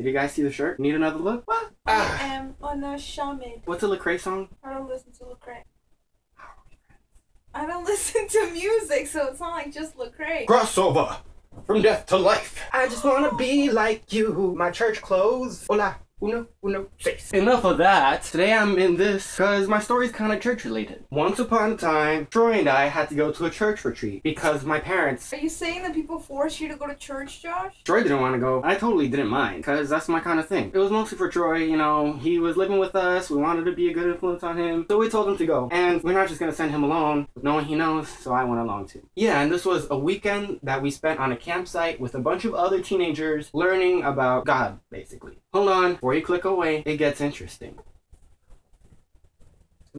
Did you guys see the shirt? Need another look? What? I am unashamed. What's a Lecrae song? I don't listen to Lecrae. I don't listen to music, so it's not like just Lecrae. Crossover from death to life. I just wanna be like you. My church clothes. Hola. Uno, seis. Enough of that. Today I'm in this because my story's kind of church related. Once upon a time, Troy and I had to go to a church retreat because my parents... Are you saying that people force you to go to church, Josh? Troy didn't want to go. I totally didn't mind because that's my kind of thing. It was mostly for Troy, you know, he was living with us. We wanted to be a good influence on him. So we told him to go. And we're not just going to send him alone with no one he knows, so I went along too. Yeah, and this was a weekend that we spent on a campsite with a bunch of other teenagers learning about God, basically. Hold on, before you click away, it gets interesting.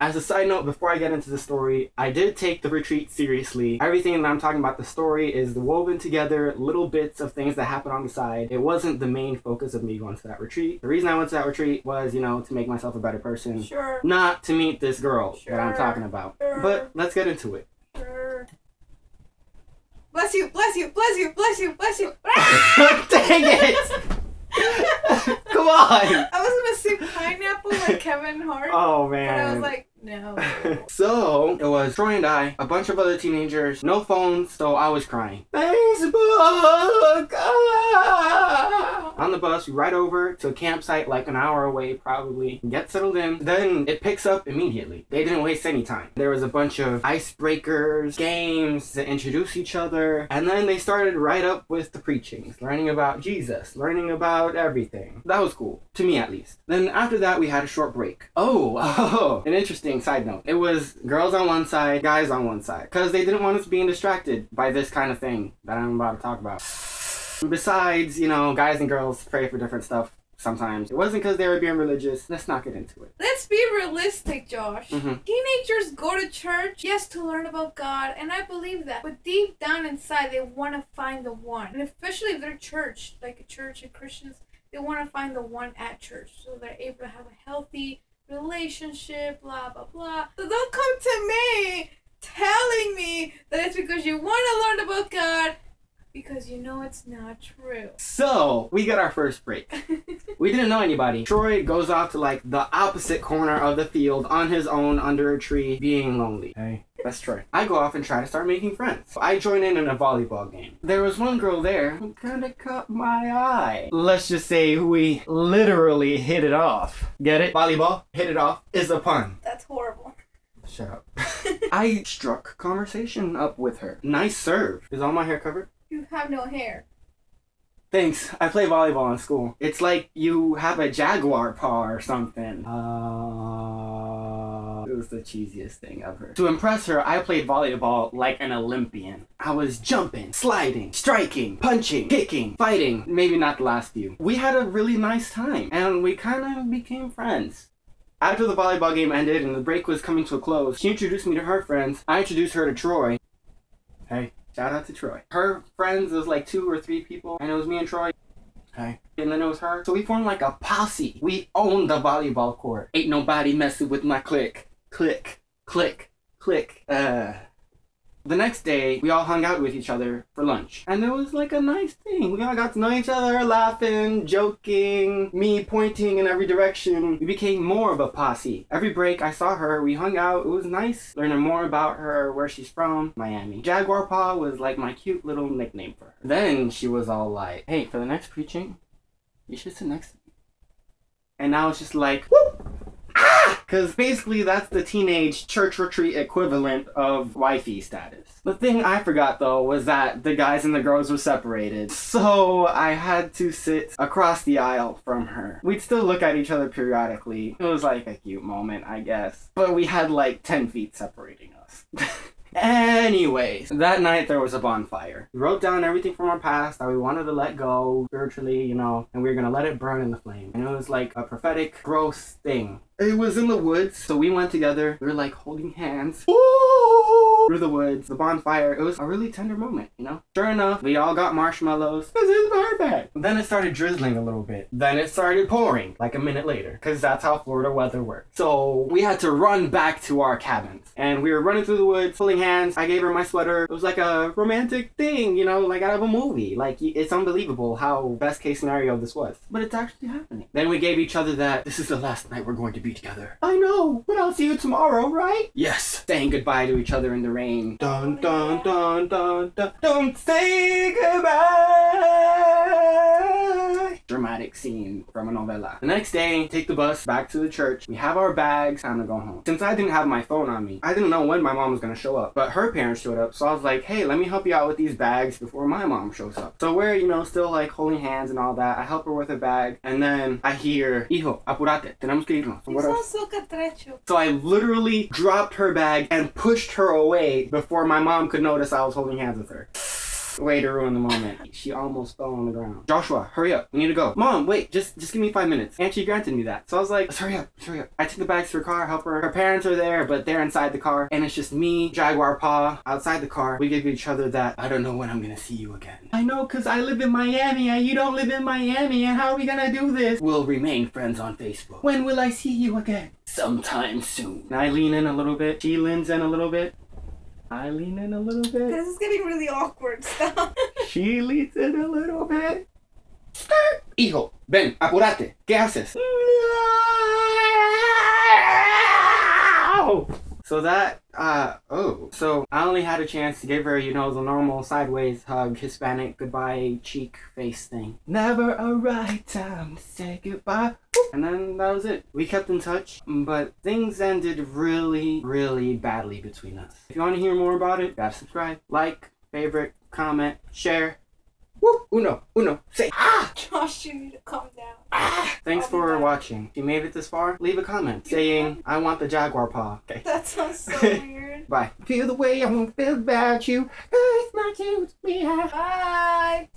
As a side note, before I get into the story, I did take the retreat seriously. Everything that I'm talking about the story is woven together, little bits of things that happen on the side. It wasn't the main focus of me going to that retreat. The reason I went to that retreat was, you know, to make myself a better person. Sure. Not to meet this girl that I'm talking about. Sure. But let's get into it. Sure. Bless you, bless you, bless you, bless you, bless you. Dang it! Come on! I was gonna say pineapple like Kevin Hart. Oh man. But I was like, no. So, it was Troy and I, a bunch of other teenagers, no phones, so I was crying. Facebook! Ah! On the bus, we ride over to a campsite like an hour away, probably. Get settled in. Then it picks up immediately. They didn't waste any time. There was a bunch of icebreakers, games to introduce each other, and then they started right up with the preachings, learning about Jesus, learning about everything. That was cool, to me at least. Then after that, we had a short break. Oh, an interesting side note. It was girls on one side, guys on one side, because they didn't want us being distracted by this kind of thing that I'm about to talk about. Besides, you know, guys and girls pray for different stuff sometimes. It wasn't because they were being religious. Let's not get into it. Let's be realistic, Josh. Teenagers go to church, yes, to learn about God, and I believe that. But deep down inside, they want to find the one. And especially if they're church, like a church of Christians, they want to find the one at church. So they're able to have a healthy relationship, blah, blah, blah. So don't come to me telling me that it's because you want to learn about God, because you know it's not true. So, we got our first break. We didn't know anybody. Troy goes off to like the opposite corner of the field on his own under a tree, being lonely. Hey, that's Troy. I go off and try to start making friends. I join in a volleyball game. There was one girl there who kind of caught my eye. Let's just say we literally hit it off. Get it? Volleyball, hit it off, is a pun. That's horrible. Shut up. I struck conversation up with her. Nice serve. Is all my hair covered? You have no hair. Thanks. I play volleyball in school. It's like you have a Jaguar paw or something. It was the cheesiest thing ever. To impress her, I played volleyball like an Olympian. I was jumping, sliding, striking, punching, kicking, fighting. Maybe not the last few. We had a really nice time, and we kind of became friends. After the volleyball game ended and the break was coming to a close, she introduced me to her friends. I introduced her to Troy. Hey. Shout out to Troy. Her friends, was like 2 or 3 people, and it was me and Troy. Hey. And then it was her. So we formed like a posse. We owned the volleyball court. Ain't nobody messing with my clique. Click, click, click. The next day, we all hung out with each other for lunch. And it was like a nice thing. We all got to know each other, laughing, joking, me pointing in every direction. We became more of a posse. Every break I saw her, we hung out. It was nice learning more about her, where she's from, Miami. Jaguar Paw was like my cute little nickname for her. Then she was all like, hey, for the next preaching, you should sit next to me. And now it's just like, whoop! Because basically that's the teenage church retreat equivalent of wifey status. The thing I forgot though was that the guys and the girls were separated. So I had to sit across the aisle from her. We'd still look at each other periodically. It was like a cute moment, I guess. But we had like 10 feet separating us. Anyways, that night there was a bonfire. We wrote down everything from our past that we wanted to let go spiritually, you know, and we were gonna let it burn in the flame. And it was like a prophetic growth thing. It was in the woods, so we went together. We were like holding hands. Ooh! through the woods, the bonfire. It was a really tender moment, you know? Sure enough, we all got marshmallows. This is perfect. Then it started drizzling a little bit. Then it started pouring like a minute later, because that's how Florida weather works. So we had to run back to our cabins. And we were running through the woods, holding hands. I gave her my sweater. It was like a romantic thing, you know, like out of a movie. Like, it's unbelievable how best case scenario this was. But it's actually happening. Then we gave each other that, this is the last night we're going to be together. I know, but I'll see you tomorrow, right? Yes. Saying goodbye to each other in the rain. Dun, dun, dun, dun, dun. Don't say goodbye. Dramatic scene from a novela. The next day, take the bus back to the church. We have our bags, time to go home. Since I didn't have my phone on me, I didn't know when my mom was gonna show up, but her parents showed up, so I was like, hey, let me help you out with these bags before my mom shows up. So we're, you know, still like holding hands and all that. I help her with her bag, and then I hear, hijo, apurate, tenemos que irnos. So I literally dropped her bag and pushed her away before my mom could notice I was holding hands with her. Way to ruin the moment. She almost fell on the ground. Joshua, hurry up. We need to go. Mom, wait, just give me 5 minutes. And she granted me that. So I was like, let's hurry up, let's hurry up. I took the bags to her car, help her. Her parents are there, but they're inside the car. And it's just me, Jaguar Pa, outside the car. We give each other that, I don't know when I'm gonna see you again. I know, cause I live in Miami and you don't live in Miami, and how are we gonna do this? We'll remain friends on Facebook. When will I see you again? Sometime soon. And I lean in a little bit. She leans in a little bit. I lean in a little bit. This is getting really awkward. Stop. She leans in a little bit. Skirt. Hijo, ven, apurate. ¿Qué haces? No! So that, so I only had a chance to give her, you know, the normal sideways hug, Hispanic goodbye cheek face thing. Never a right time to say goodbye. And then that was it. We kept in touch, but things ended really, really badly between us. If you want to hear more about it, gotta subscribe, like, favorite, comment, share. Woo! Uno, say ah! Josh, you need to calm down. Ah! Thanks for watching. If you made it this far, leave a comment saying, I want the Jaguar paw. Okay. That sounds so weird. Bye. Feel the way I won't feel about you. It's not you, it's me. Bye.